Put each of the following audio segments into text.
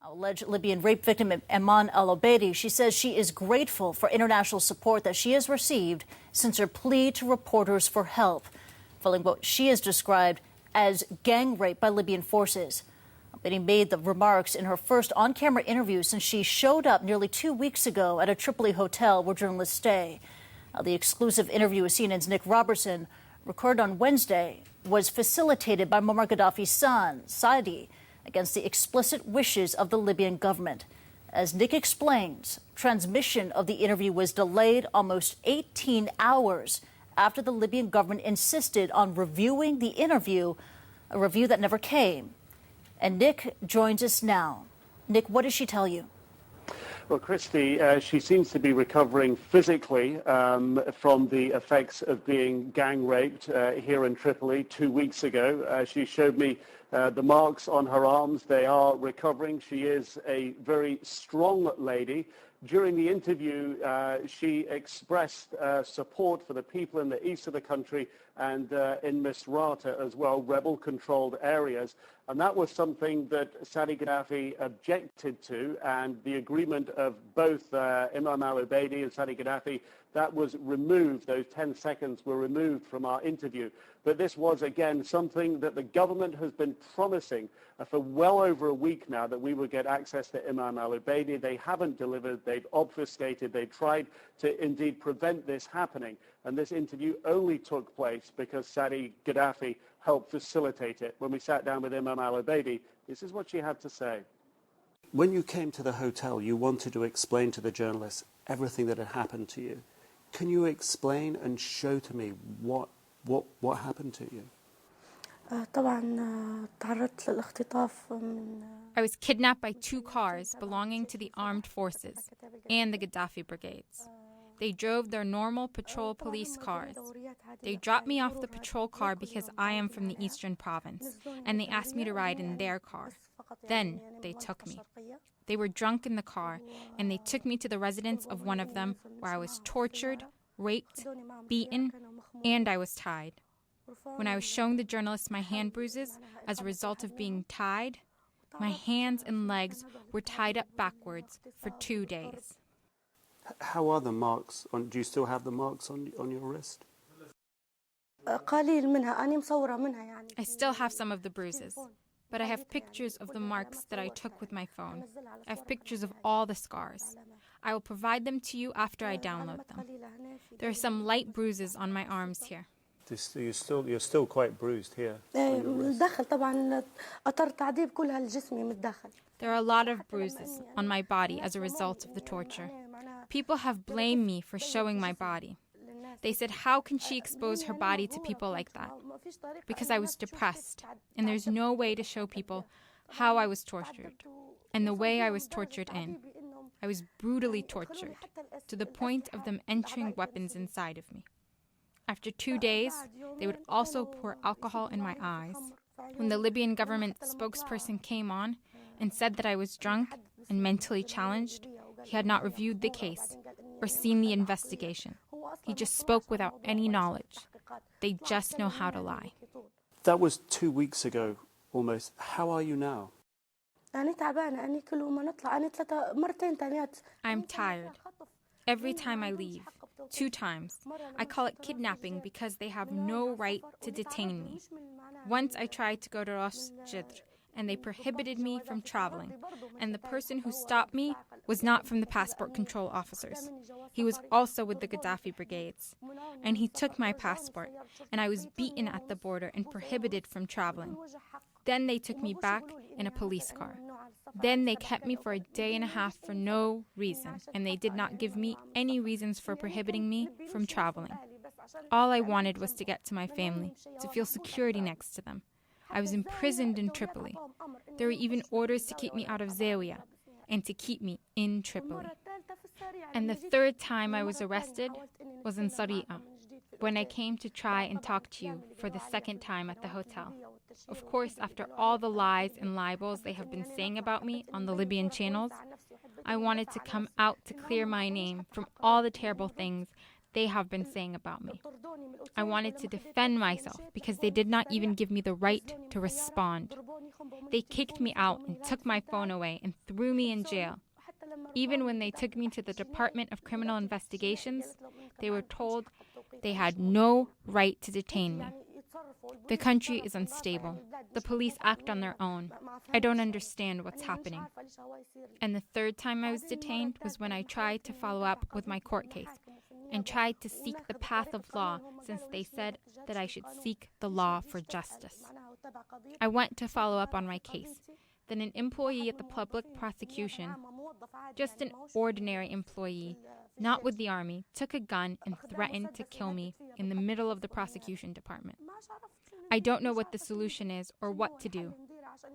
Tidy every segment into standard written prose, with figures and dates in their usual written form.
Alleged Libyan rape victim Eman al-Obeidy, she says she is grateful for international support that she has received since her plea to reporters for help, following what she has described as gang rape by Libyan forces. Al-Obeidy made the remarks in her first on-camera interview since she showed up nearly 2 weeks ago at a Tripoli hotel where journalists stay. The exclusive interview with CNN's Nick Robertson, recorded on Wednesday, was facilitated by Muammar Gaddafi's son, Saadi, against the explicit wishes of the Libyan government. As Nick explains, transmission of the interview was delayed almost 18 hours after the Libyan government insisted on reviewing the interview, a review that never came. And Nick joins us now. Nick, what did she tell you? Well, Christy, she seems to be recovering physically from the effects of being gang raped here in Tripoli 2 weeks ago. She showed me the marks on her arms. They are recovering. She is a very strong lady. During the interview, she expressed support for the people in the east of the country and in Misrata as well, rebel-controlled areas. And that was something that Saadi Gaddafi objected to, and the agreement of both Imam al-Obeidy and Saadi Gaddafi, that was removed. Those 10 seconds were removed from our interview. But this was, again, something that the government has been promising for well over a week now, that we would get access to Imam al-Obeidy. They haven't delivered. They've obfuscated. They tried to indeed prevent this happening. And this interview only took place because Saadi Gaddafi helped facilitate it. When we sat down with Imam al-Obeidy, this is what she had to say. When you came to the hotel, you wanted to explain to the journalists everything that had happened to you. Can you explain and show to me what happened to you? I was kidnapped by 2 cars belonging to the armed forces and the Gaddafi brigades. They drove their normal patrol police cars. They dropped me off the patrol car because I am from the eastern province, and they asked me to ride in their car. Then they took me. They were drunk in the car, and they took me to the residence of one of them, where I was tortured, raped, beaten, and I was tied. When I was showing the journalists my hand bruises as a result of being tied, my hands and legs were tied up backwards for 2 days. How are the marks? Do you still have the marks on your wrist? I still have some of the bruises, but I have pictures of the marks that I took with my phone. I have pictures of all the scars. I will provide them to you after I download them. There are some light bruises on my arms here. You're still quite bruised here. There are a lot of bruises on my body as a result of the torture. People have blamed me for showing my body. They said, how can she expose her body to people like that? Because I was depressed, and there's no way to show people how I was tortured, and the way I was tortured in. I was brutally tortured, to the point of them entering weapons inside of me. After 2 days, they would also pour alcohol in my eyes. When the Libyan government spokesperson came on and said that I was drunk and mentally challenged, he had not reviewed the case or seen the investigation. He just spoke without any knowledge. They just know how to lie. That was 2 weeks ago, almost. How are you now? I'm tired. Every time I leave, 2 times, I call it kidnapping because they have no right to detain me. Once I tried to go to Ras Jidr, and they prohibited me from traveling, and the person who stopped me was not from the passport control officers. He was also with the Gaddafi brigades, and he took my passport, and I was beaten at the border and prohibited from traveling. Then they took me back in a police car. Then they kept me for a day and a half for no reason, and they did not give me any reasons for prohibiting me from traveling. All I wanted was to get to my family, to feel security next to them. I was imprisoned in Tripoli. There were even orders to keep me out of Zawiya and to keep me in Tripoli. And the 3rd time I was arrested was in Sari'a, when I came to try and talk to you for the 2nd time at the hotel. Of course, after all the lies and libels they have been saying about me on the Libyan channels, I wanted to come out to clear my name from all the terrible things they have been saying about me. I wanted to defend myself because they did not even give me the right to respond. They kicked me out and took my phone away and threw me in jail. Even when they took me to the Department of Criminal Investigations, they were told they had no right to detain me. The country is unstable. The police act on their own. I don't understand what's happening. And the third time I was detained was when I tried to follow up with my court case and tried to seek the path of law, since they said that I should seek the law for justice. I went to follow up on my case. Then an employee at the public prosecution, just an ordinary employee, not with the army, took a gun and threatened to kill me in the middle of the prosecution department. I don't know what the solution is or what to do.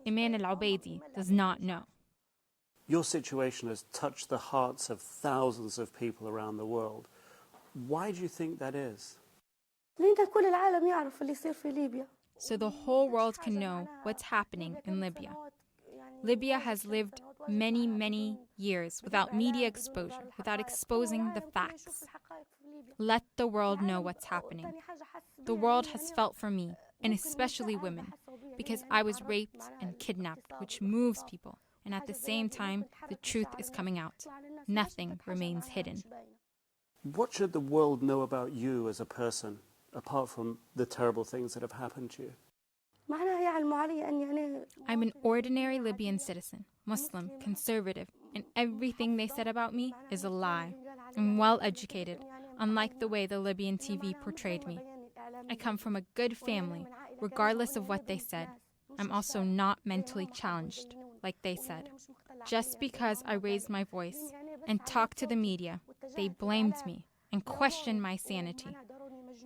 Eman al-Obeidy does not know. Your situation has touched the hearts of thousands of people around the world. Why do you think that is? So the whole world can know what's happening in Libya. Libya has lived many, many years without media exposure, without exposing the facts. Let the world know what's happening. The world has felt for me, and especially women, because I was raped and kidnapped, which moves people. And at the same time, the truth is coming out. Nothing remains hidden. What should the world know about you as a person, apart from the terrible things that have happened to you? I'm an ordinary Libyan citizen, Muslim, conservative, and everything they said about me is a lie. I'm well educated, unlike the way the Libyan TV portrayed me. I come from a good family, regardless of what they said. I'm also not mentally challenged, like they said. Just because I raised my voice and talked to the media, they blamed me and questioned my sanity.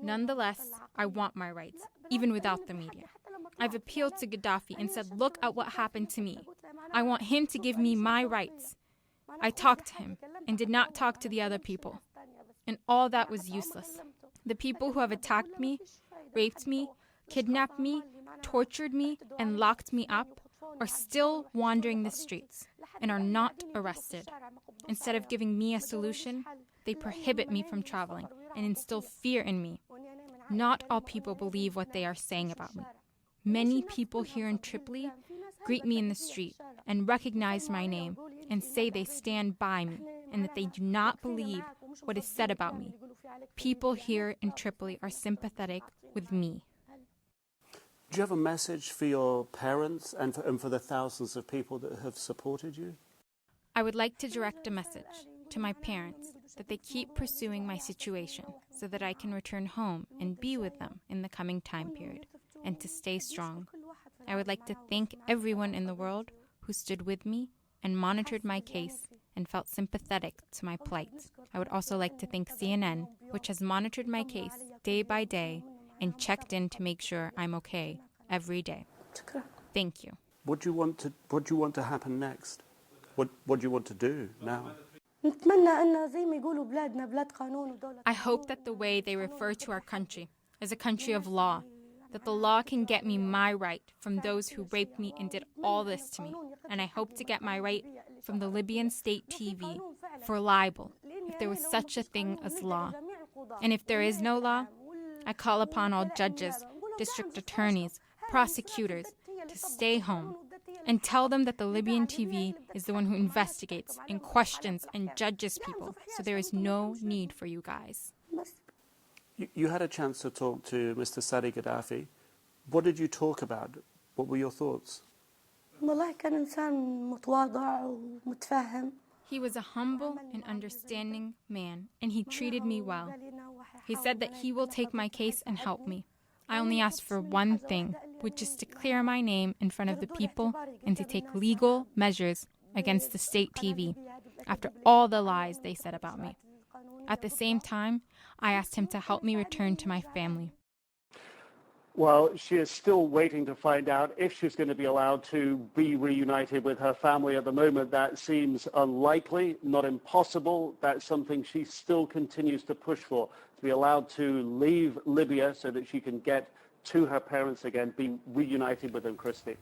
Nonetheless, I want my rights, even without the media. I've appealed to Gaddafi and said, look at what happened to me. I want him to give me my rights. I talked to him and did not talk to the other people. And all that was useless. The people who have attacked me, raped me, kidnapped me, tortured me, and locked me up are still wandering the streets and are not arrested. Instead of giving me a solution, they prohibit me from traveling and instill fear in me. Not all people believe what they are saying about me. Many people here in Tripoli greet me in the street and recognize my name and say they stand by me and that they do not believe what is said about me. People here in Tripoli are sympathetic with me. Do you have a message for your parents and for the thousands of people that have supported you? I would like to direct a message to my parents that they keep pursuing my situation so that I can return home and be with them in the coming time period, and to stay strong. I would like to thank everyone in the world who stood with me and monitored my case and felt sympathetic to my plight. I would also like to thank CNN, which has monitored my case day by day and checked in to make sure I'm okay every day. Thank you. What do you want to happen next? What do you want to do now? I hope that the way they refer to our country is a country of law, that the law can get me my right from those who raped me and did all this to me. And I hope to get my right from the Libyan state TV for libel, if there was such a thing as law. And if there is no law, I call upon all judges, district attorneys, prosecutors to stay home and tell them that the Libyan TV is the one who investigates and questions and judges people. So there is no need for you guys. You had a chance to talk to Mr. Sadi Gaddafi. What did you talk about? What were your thoughts? He was a humble and understanding man, and he treated me well. He said that he will take my case and help me. I only asked for one thing, which is to clear my name in front of the people and to take legal measures against the state TV after all the lies they said about me. At the same time, I asked him to help me return to my family. Well, she is still waiting to find out if she's going to be allowed to be reunited with her family. At the moment, that seems unlikely, not impossible. That's something she still continues to push for, to be allowed to leave Libya so that she can get to her parents again, be reunited with them, Christy.